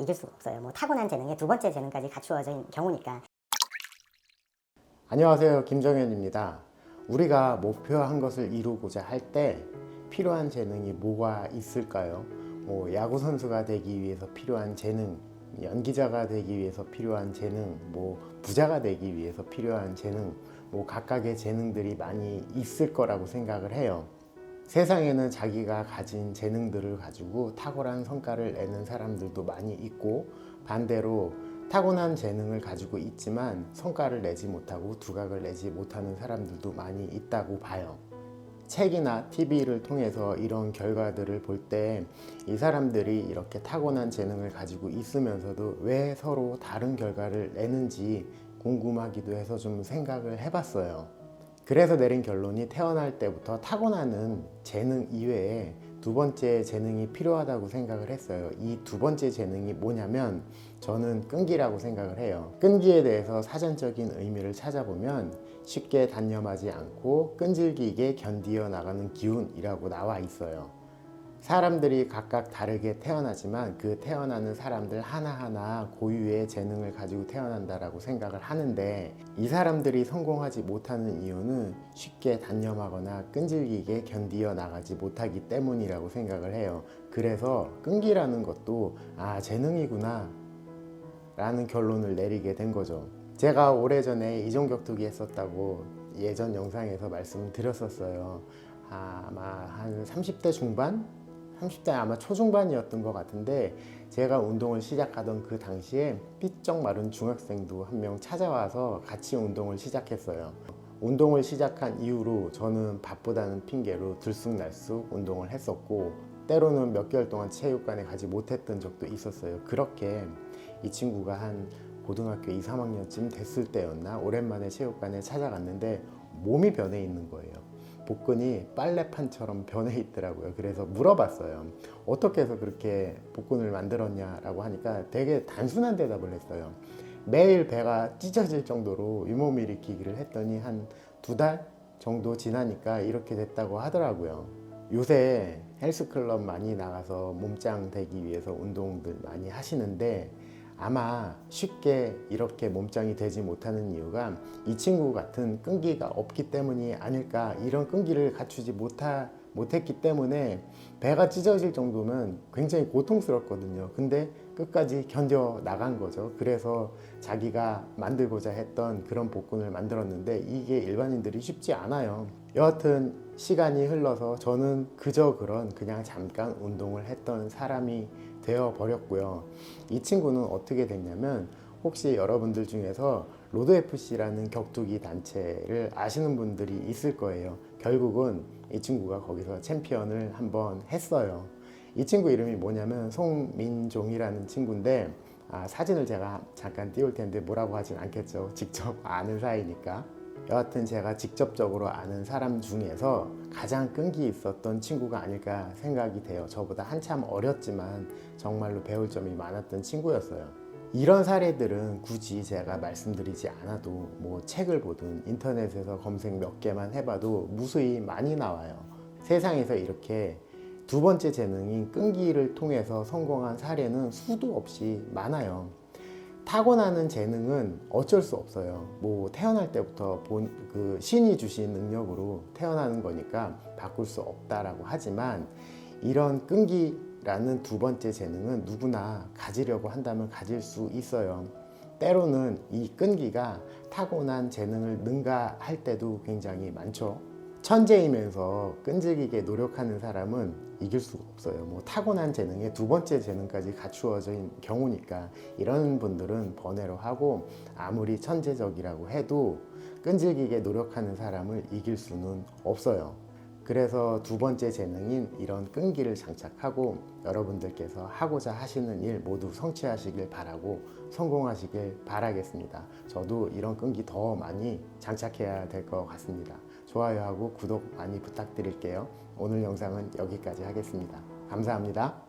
이길 수가 없어요. 뭐 타고난 재능에 두 번째 재능까지 갖추어진 경우니까. 안녕하세요, 김정현입니다. 우리가 목표한 것을 이루고자 할 때 필요한 재능이 뭐가 있을까요? 야구 선수가 되기 위해서 필요한 재능, 연기자가 되기 위해서 필요한 재능, 부자가 되기 위해서 필요한 재능, 각각의 재능들이 많이 있을 거라고 생각을 해요. 세상에는 자기가 가진 재능들을 가지고 탁월한 성과를 내는 사람들도 많이 있고, 반대로 타고난 재능을 가지고 있지만 성과를 내지 못하고 두각을 내지 못하는 사람들도 많이 있다고 봐요. 책이나 TV를 통해서 이런 결과들을 볼 때 이 사람들이 이렇게 타고난 재능을 가지고 있으면서도 왜 서로 다른 결과를 내는지 궁금하기도 해서 좀 생각을 해봤어요. 그래서 내린 결론이 태어날 때부터 타고나는 재능 이외에 두 번째 재능이 필요하다고 생각을 했어요. 이 두 번째 재능이 뭐냐면 저는 끈기라고 생각을 해요. 끈기에 대해서 사전적인 의미를 찾아보면 쉽게 단념하지 않고 끈질기게 견디어 나가는 기운이라고 나와 있어요. 사람들이 각각 다르게 태어나지만 그 태어나는 사람들 하나하나 고유의 재능을 가지고 태어난다라고 생각을 하는데, 이 사람들이 성공하지 못하는 이유는 쉽게 단념하거나 끈질기게 견디어 나가지 못하기 때문이라고 생각을 해요. 그래서 끈기라는 것도 재능이구나 라는 결론을 내리게 된 거죠. 제가 오래전에 이종격투기 했었다고 예전 영상에서 말씀드렸었어요. 아마 한 30대 중반? 30대 아마 초중반이었던 것 같은데, 제가 운동을 시작하던 그 당시에 삐쩍 마른 중학생도 한 명 찾아와서 같이 운동을 시작했어요. 운동을 시작한 이후로 저는 바쁘다는 핑계로 들쑥날쑥 운동을 했었고, 때로는 몇 개월 동안 체육관에 가지 못했던 적도 있었어요. 그렇게 이 친구가 한 고등학교 2, 3학년쯤 됐을 때였나 오랜만에 체육관에 찾아갔는데 몸이 변해 있는 거예요. 복근이 빨래판처럼 변해 있더라고요. 그래서 물어봤어요. 어떻게 해서 그렇게 복근을 만들었냐라고 하니까 되게 단순한 대답을 했어요. 매일 배가 찢어질 정도로 윗몸 일으키기를 했더니 한 2달 정도 지나니까 이렇게 됐다고 하더라고요. 요새 헬스클럽 많이 나가서 몸짱 되기 위해서 운동들 많이 하시는데, 아마 쉽게 이렇게 몸짱이 되지 못하는 이유가 이 친구 같은 끈기가 없기 때문이 아닐까. 이런 끈기를 갖추지 못했기 때문에 배가 찢어질 정도면 굉장히 고통스럽거든요. 근데 끝까지 견뎌 나간 거죠. 그래서 자기가 만들고자 했던 그런 복근을 만들었는데 이게 일반인들이 쉽지 않아요. 여하튼 시간이 흘러서 저는 그냥 잠깐 운동을 했던 사람이 되어 버렸고요. 이 친구는 어떻게 됐냐면, 혹시 여러분들 중에서 로드FC라는 격투기 단체를 아시는 분들이 있을 거예요. 결국은 이 친구가 거기서 챔피언을 한번 했어요. 이 친구 이름이 뭐냐면 송민종이라는 친구인데, 사진을 제가 잠깐 띄울 텐데 뭐라고 하진 않겠죠. 직접 아는 사이니까. 여하튼 제가 직접적으로 아는 사람 중에서 가장 끈기 있었던 친구가 아닐까 생각이 돼요. 저보다 한참 어렸지만 정말로 배울 점이 많았던 친구였어요. 이런 사례들은 굳이 제가 말씀드리지 않아도 책을 보든 인터넷에서 검색 몇 개만 해봐도 무수히 많이 나와요. 세상에서 이렇게 두 번째 재능인 끈기를 통해서 성공한 사례는 수도 없이 많아요. 타고나는 재능은 어쩔 수 없어요. 태어날 때부터 신이 주신 능력으로 태어나는 거니까 바꿀 수 없다라고 하지만, 이런 끈기라는 두 번째 재능은 누구나 가지려고 한다면 가질 수 있어요. 때로는 이 끈기가 타고난 재능을 능가할 때도 굉장히 많죠. 천재이면서 끈질기게 노력하는 사람은 이길 수가 없어요. 타고난 재능에 두 번째 재능까지 갖추어진 경우니까 이런 분들은 번외로 하고, 아무리 천재적이라고 해도 끈질기게 노력하는 사람을 이길 수는 없어요. 그래서 두 번째 재능인 이런 끈기를 장착하고 여러분들께서 하고자 하시는 일 모두 성취하시길 바라고 성공하시길 바라겠습니다. 저도 이런 끈기 더 많이 장착해야 될 것 같습니다. 좋아요하고 구독 많이 부탁드릴게요. 오늘 영상은 여기까지 하겠습니다. 감사합니다.